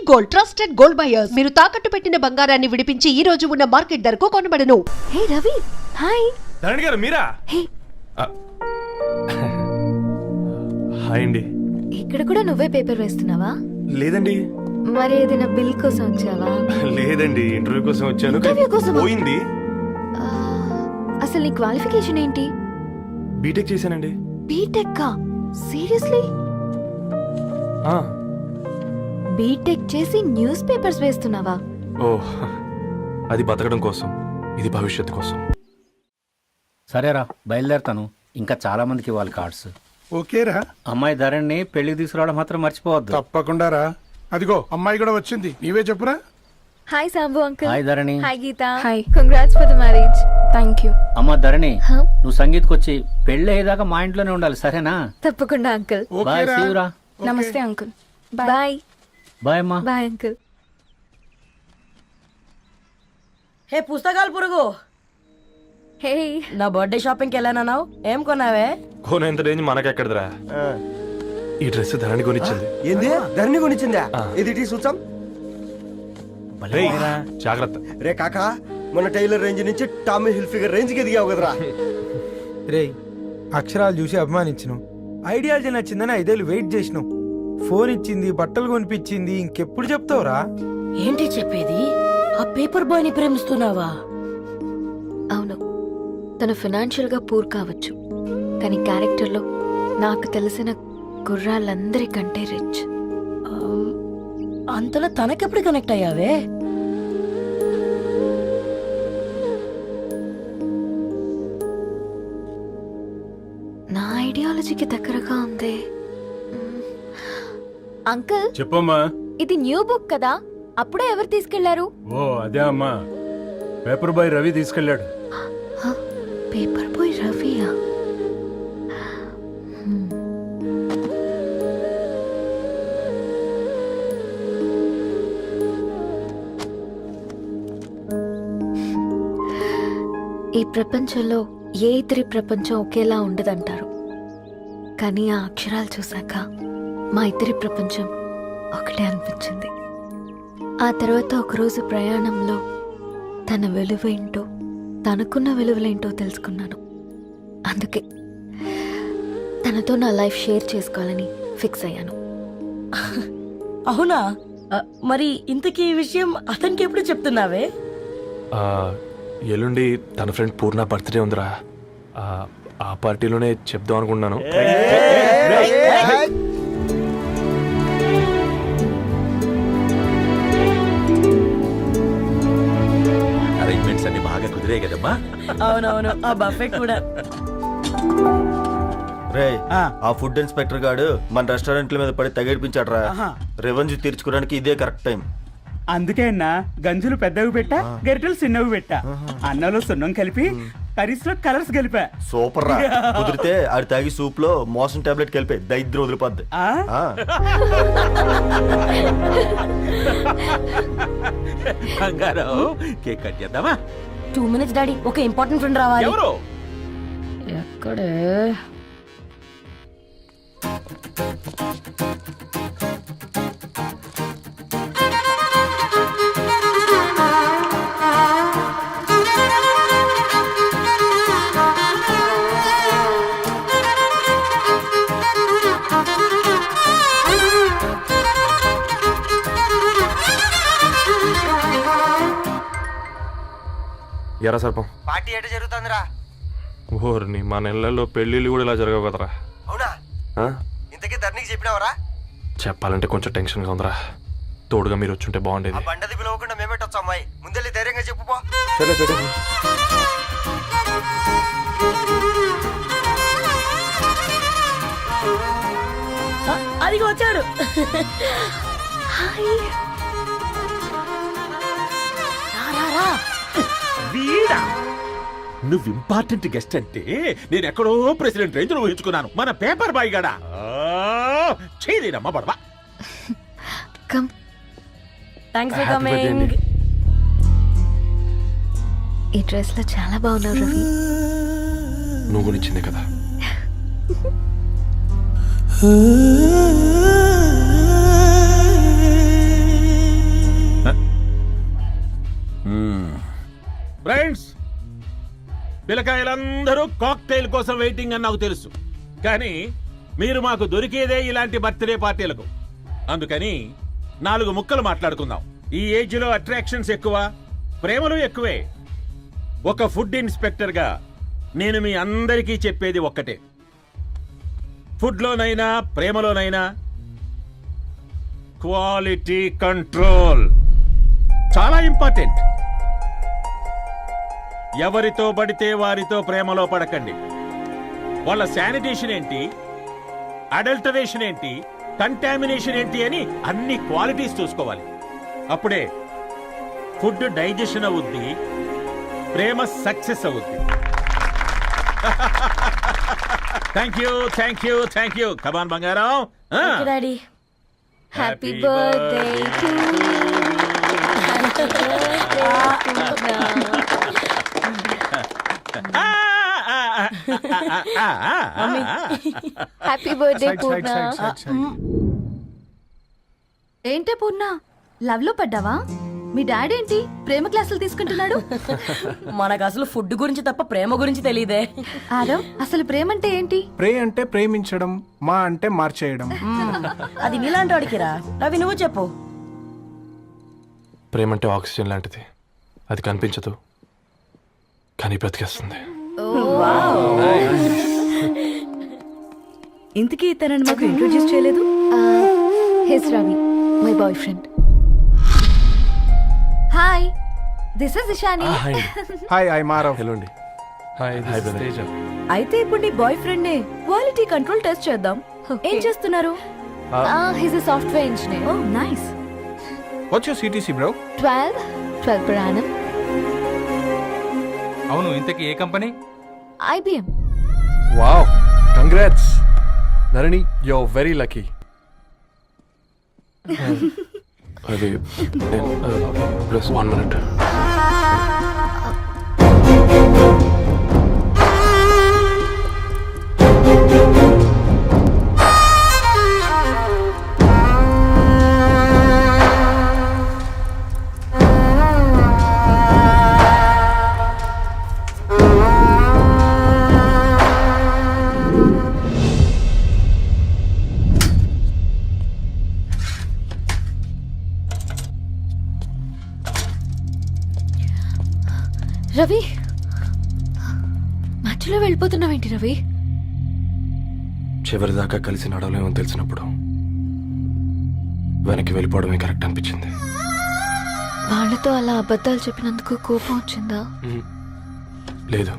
Gold, trusted gold buyers. మీరు తాకట్టు పెట్టిన బంగారాన్ని విడిపించి ఈ రోజు ఉన్న మార్కెట్ ధరకు కొనబడను. హే రవి, హాయ్. ధరణి గారు మీరా? హే, హాయ్ అండి. ఇక్కడ కూడా నువ్వే పేపర్ వేస్తున్నావా? లేదండి. మరి ఏదైనా బిల్ కోసం వచ్చావా? లేదండి, ఇంటర్వ్యూ కోసం వచ్చాను. ఇంటర్వ్యూ కోసమా? పోయింది. ఆ, అసలు నీ క్వాలిఫికేషన్ ఏంటి? బీటెక్ చేశానండి. బీటెక్? సీరియస్లీ? బీటెక్ చేసి న్యూస్ పేపర్స్ వేస్తున్నావా? ఓ, అది బతకడం కోసం, ఇది భవిష్యత్తు కోసం. సరేరా, బయలుదేరుతాను. ఇంకా చాలా మందికి ఇవ్వాలి కార్డ్స్. ఓకేరా. అమ్మాయి ధరణి పెళ్లికి తీసుకురావడం మాత్రం మర్చిపోవద్దు. తప్పకుండా రా. అదిగో అమ్మాయి కూడా వచ్చింది, నీవే చెప్పురా. Hi Sambu uncle. Hi Dharani. Hi Geetha. Hi. Congrats for the marriage. Thank you. అమ్మ ధరణి, Huh? నువ్వు సంగీత్కి వచ్చి పెళ్లి అయ్యేదాకా మా ఇంట్లోనే ఉండాలి, సరేనా? తప్పకుండా అంకుల్. బాయ్, ఓకేరా. సీవురా. నమస్తే అంకుల్. బాయ్. బాయ్ అమ్మా. Bye uncle. హే పుస్తకాలు పురుగు, హే, నా బర్త్డే షాపింగ్ కి వెళ్ళానన్నావు, ఏం కొన్నావే? కోనేంత రేంజ్ మనకెక్కడదిరా. ఈ డ్రెస్ ధరణి కొనిచ్చింది. ఏంది ధరణి కొనిచ్చిందా? ఇది చూసాం. రేయ్, జాగ్రత్త. రే కాకా, మన టైలర్ రేంజ్ నుంచి టామీ హిల్ఫిగర్ రేంజ్ కి ఎదిగావు కదరా. రే, అక్షరాలు చూసి అభిమానించను, ఐడియాలజీ నచ్చిందని 5 ఏళ్ళు వెయిట్ చేసినావు. ఫోన్ ఇచ్చింది, బట్టలు కొనిపించింది, ఇంకెప్పుడు చెప్తావురా? ఏంటి చెప్పేది? ఆ పేపర్ బాయ్ ని ప్రేమిస్తున్నావా? అవును, తను ఫినాన్షియల్ గా పూర్ కావచ్చు, కానీ క్యారెక్టర్లో నాకు తెలిసిన కుర్రాళ్ళందరికంటే రిచ్. అంతలో తనకెప్పుడు కనెక్ట్ అయ్యావే? నా ఐడియాలజీకి దగ్గరగా ఉంది. అంకుల్, చెప్పమ్మా. ఇది న్యూ బుక్ కదా, అప్పుడే ఎవరు తీసుకెళ్లారు? ఓ అదే అమ్మా, పేపర్ బాయ్ రవి తీసుకెళ్ళాడు. పేపర్ బాయ్ రవియా? ఈ ప్రపంచంలో ఏ ఇతరి ప్రపంచం ఒకేలా ఉండదంటారు, కానీ ఆ అక్షరాలు చూశాక మా ఇద్దరి ప్రపంచం ఒకటే అనిపించింది. ఆ తర్వాత ఒకరోజు ప్రయాణంలో తన విలువేంటో, తనకున్న విలువలేంటో తెలుసుకున్నాను. అందుకే తనతో నా లైఫ్ షేర్ చేసుకోవాలని ఫిక్స్ అయ్యాను. అవునా? మరి ఇంతకీ ఈ విషయం అతనికి ఎప్పుడు చెప్తున్నావే? ఎల్లుండి తన ఫ్రెండ్ పూర్ణ బర్త్డే ఉందిరా. ఆ పార్టీలోనే చెప్దాం అనుకున్నాను. అరేంజ్మెంట్స్ అన్ని బాగా కుదిరే కదమ్మా. అవునవును, ఆ బఫే కూడా. రే, ఆ ఫుడ్ ఇన్స్పెక్టర్ గాడు మన రెస్టారెంట్ల మీద పడి తగేడిపించాడ్రా. రెవెన్యూ తీర్చుకోవడానికి ఇదే కరెక్ట్ టైం. అందుకే అన్న గంజులు పెద్దవి పెట్టా, గరిటెలు చిన్నవి పెట్టా, అన్నంలో సున్నం కలిపి కర్రీస్ లో కలర్స్ కలిపా. సూపర్ రా. కుదిరితే ఆడి తాగి సూప్ లో మోషన్ టాబ్లెట్ కలిపే దైద్రం వదిలిపోద్ది. బంగారం, కేక్ కట్ చేద్దామా? 2 minutes డాడీ, ఒక ఇంపార్టెంట్ ఫ్రెండ్ రావాలి. ఎవరు? ఎక్కడే? ఎరా సర్పం, పార్టీ ఎట జరుగుతుందిరా? ఓర్ని, మా నెలల్లో పెళ్ళిళ్ళు కూడా ఇలా జరగవు కదరా. అవునా? ఇంతకీ ధరణికి చెప్పినావరా? చెప్పాలంటే కొంచెం టెన్షన్గా ఉందిరా. తోడుగా మీరు వచ్చుంటే బాగుండేది. బండది పిలవకుండా మేమేటొచ్చు అమ్మాయి, ముందెళ్ళి ధైర్యంగా చెప్పుపో. సరే పెట్టు. అదిగో వచ్చాడు. వీడా? నువ్వు ఇంపార్టెంట్ గెస్ట్ అంటే నేను ఎక్కడో ప్రెసిడెంట్ రేంజ్ ఊహించుకున్నాను. మన పేపర్ బాయ్ గడా చేయలేనమ్మా బడవా. కమ్. Thanks for coming. ఈ డ్రెస్ లో చాలా బాగున్నావు రవి. నువ్వు గురించిందే కదా. ఫ్రెండ్స్, పిల్లకాయలందరూ కాక్టైల్ కోసం వెయిటింగ్ అని నాకు తెలుసు, కానీ మీరు మాకు దొరికేదే ఇలాంటి బర్త్డే పార్టీలకు. అందుకని 4 ముక్కలు మాట్లాడుకుందాం. ఈ ఏజ్ లో అట్రాక్షన్స్ ఎక్కువ, ప్రేమలు ఎక్కువే. ఒక ఫుడ్ ఇన్స్పెక్టర్ గా నేను మీ అందరికీ చెప్పేది ఒక్కటే, ఫుడ్ లోనైనా ప్రేమలోనైనా క్వాలిటీ కంట్రోల్ చాలా ఇంపార్టెంట్. ఎవరితో పడితే వారితో ప్రేమలో పడకండి. వాళ్ళ శానిటేషన్ ఏంటి, అడల్టరేషన్ ఏంటి, కంటామినేషన్ ఏంటి అని అన్ని క్వాలిటీస్ చూసుకోవాలి. అప్పుడే ఫుడ్ డైజెషన్ అవుద్ది, ప్రేమ సక్సెస్ అవుద్ది. Thank you, thank you, thank you. Come on బంగారం. Daddy happy birthday to happy birthday Purna. ఏంటే పూర్ణ, లవ్ లో పడ్డావా? మీ డాడీ ఏంటి ప్రేమ క్లాసులు తీసుకుంటున్నాడు? మనకు అసలు ఫుడ్ గురించి తప్ప ప్రేమ గురించి తెలియదే. ఆరవ్, అసలు ప్రేమ అంటే ఏంటి? ప్రే అంటే ప్రేమించడం, మా అంటే మార్చేయడం. అది నీలాంటి వాడికిరా. రవి నువ్వు చెప్పు. ప్రేమ అంటే ఆక్సిజన్ లాంటిది. అది కనిపించదు, కానీ బ్రతికేస్తుంది. ఇంతకీ తనని మాకు ఇంట్రొడ్యూస్ చేయలేదు. He's Ravi, my boyfriend. Hi, this is Ishani. Hi, I మారవ్. హలో అండి. హాయ్ తేజ. అయితే ఇప్పుడు నీ బాయ్ ఫ్రెండ్ నే క్వాలిటీ కంట్రోల్ టెస్ట్ చేద్దాం. ఏం చేస్తున్నారు? He's a software engineer. Oh nice. What's your CTC bro? 12 per annum. అవును, ఇంతకీ ఏ company? IBM. Wow, congrats Dharani, you are very lucky. అది ప్లస్ 1 minute. రవి, మధ్యలో వెళ్ళిపోతున్నావేంటి రవి? చివరిదాకా కలిసి నడవలేమో తెలిసినప్పుడు వెనక్కి వెళ్ళిపోవడమే కరెక్ట్ అనిపించింది. వాళ్ళతో అలా అబద్ధాలు చెప్పినందుకు కోపం వచ్చిందా? లేదు,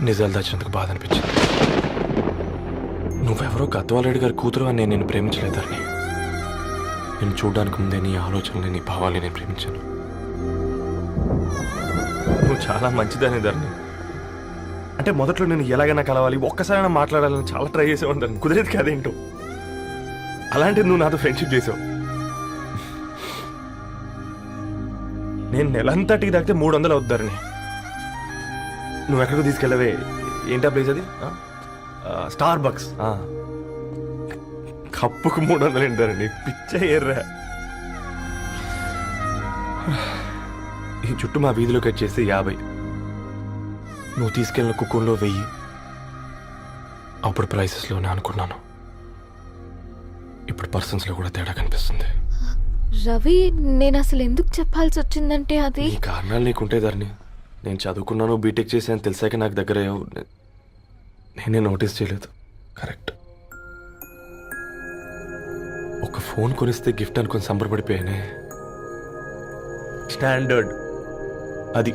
నిజాలు దాచినందుకు బాధ అనిపించింది. నువ్వెవరో గద్వాలరెడ్డి గారి కూతురు అని నేను ప్రేమించలేదని. నేను చూడడానికి ముందే నీ ఆలోచనలు, నీ భావాలని నేను ప్రేమించాను. నువ్వు చాలా మంచిదని ధరణి. అంటే మొదట్లో నేను ఎలాగైనా కలవాలి, ఒక్కసారైనా మాట్లాడాలని చాలా ట్రై చేసేవాడిని ధరణి. కుదిరేది కాదేంటో. అలాంటిది నువ్వు నాతో ఫ్రెండ్షిప్ చేసావు. నేను నెలంతటికి తాకితే 300 అవుతారని. నువ్వు ఎక్కడికి తీసుకెళ్ళవే? ఏంటా ప్లేస్ అది? Star bucks. కప్పుకు 300 ఏంటారండి, పిచ్చ ఎర్రా. ఈ చుట్టూ మా వీధిలో కట్ చేస్తే 50. నువ్వు తీసుకెళ్ళిన కుక్కర్లో 1000. అప్పుడు ప్రైసెస్లోనే అనుకున్నాను, ఇప్పుడు పర్సన్స్లో కూడా తేడా కనిపిస్తుంది. రవి, నేను అసలు ఎందుకు చెప్పాల్సి వచ్చిందంటే అది ఈ కారణాలు నీకుంటే ధరణి. నేను చదువుకున్నాను, బీటెక్ చేశాను తెలిసాక నాకు దగ్గర అయ్యావు. నేనే నోటీస్ చేయలేదు. కరెక్ట్. ఒక ఫోన్ కొనిస్తే గిఫ్ట్ అనుకుని సంబరపడిపోయానే. స్టాండర్డ్ అది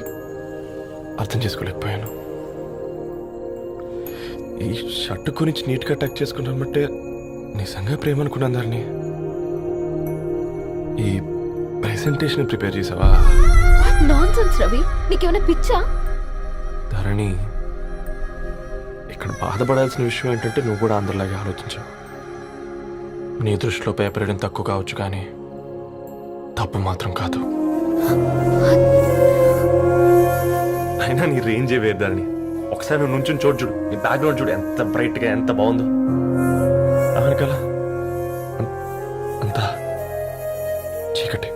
అర్థం చేసుకోలేకపోయాను. ఈ షర్ట్ గురించి నీట్గా టచ్ చేసుకున్నామంటే నిజంగా ప్రేమ అనుకున్నాను దాన్ని. ఈ ప్రెజెంటేషన్ ప్రిపేర్ చేసావా? నాన్సెన్స్ రవి, నీకేమైనా పిచ్చా? ధరణి, ఇక్కడ బాధపడాల్సిన విషయం ఏంటంటే నువ్వు కూడా అందరిలాగే ఆలోచించావు. నీ దృష్టిలో పేపర్ వేయడం తక్కువ కావచ్చు, కానీ తప్పు మాత్రం కాదు. అయినా నీ రేంజే వేరు ధరణి. ఒకసారి నువ్వు నుంచుని చూడు, నీ బ్యాక్గ్రౌండ్ చూడు ఎంత బ్రైట్గా, ఎంత బాగుందో. వెనకాల అంతా చీకటి.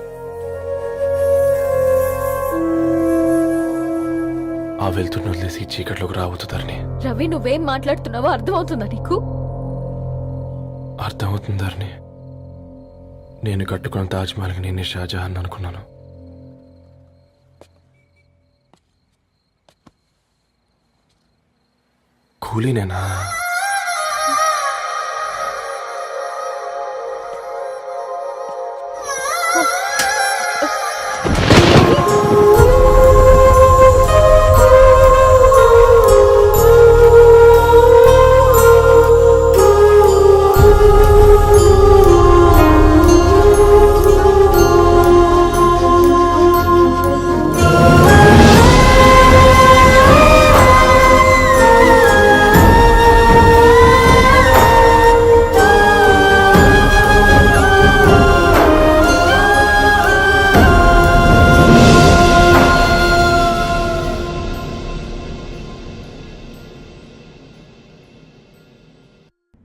వెళ్తున్న వదిలేసి ఈ చీకట్లోకి రావద్దు ధరణి. రవి నువ్వేం మాట్లాడుతున్నావో అర్థమవుతుందా నీకు? అర్థమవుతుంది ధరణి. నేను కట్టుకున్న తాజ్మహల్కి నేనే షాజహాన్ అనుకున్నాను. కూలీనేనా?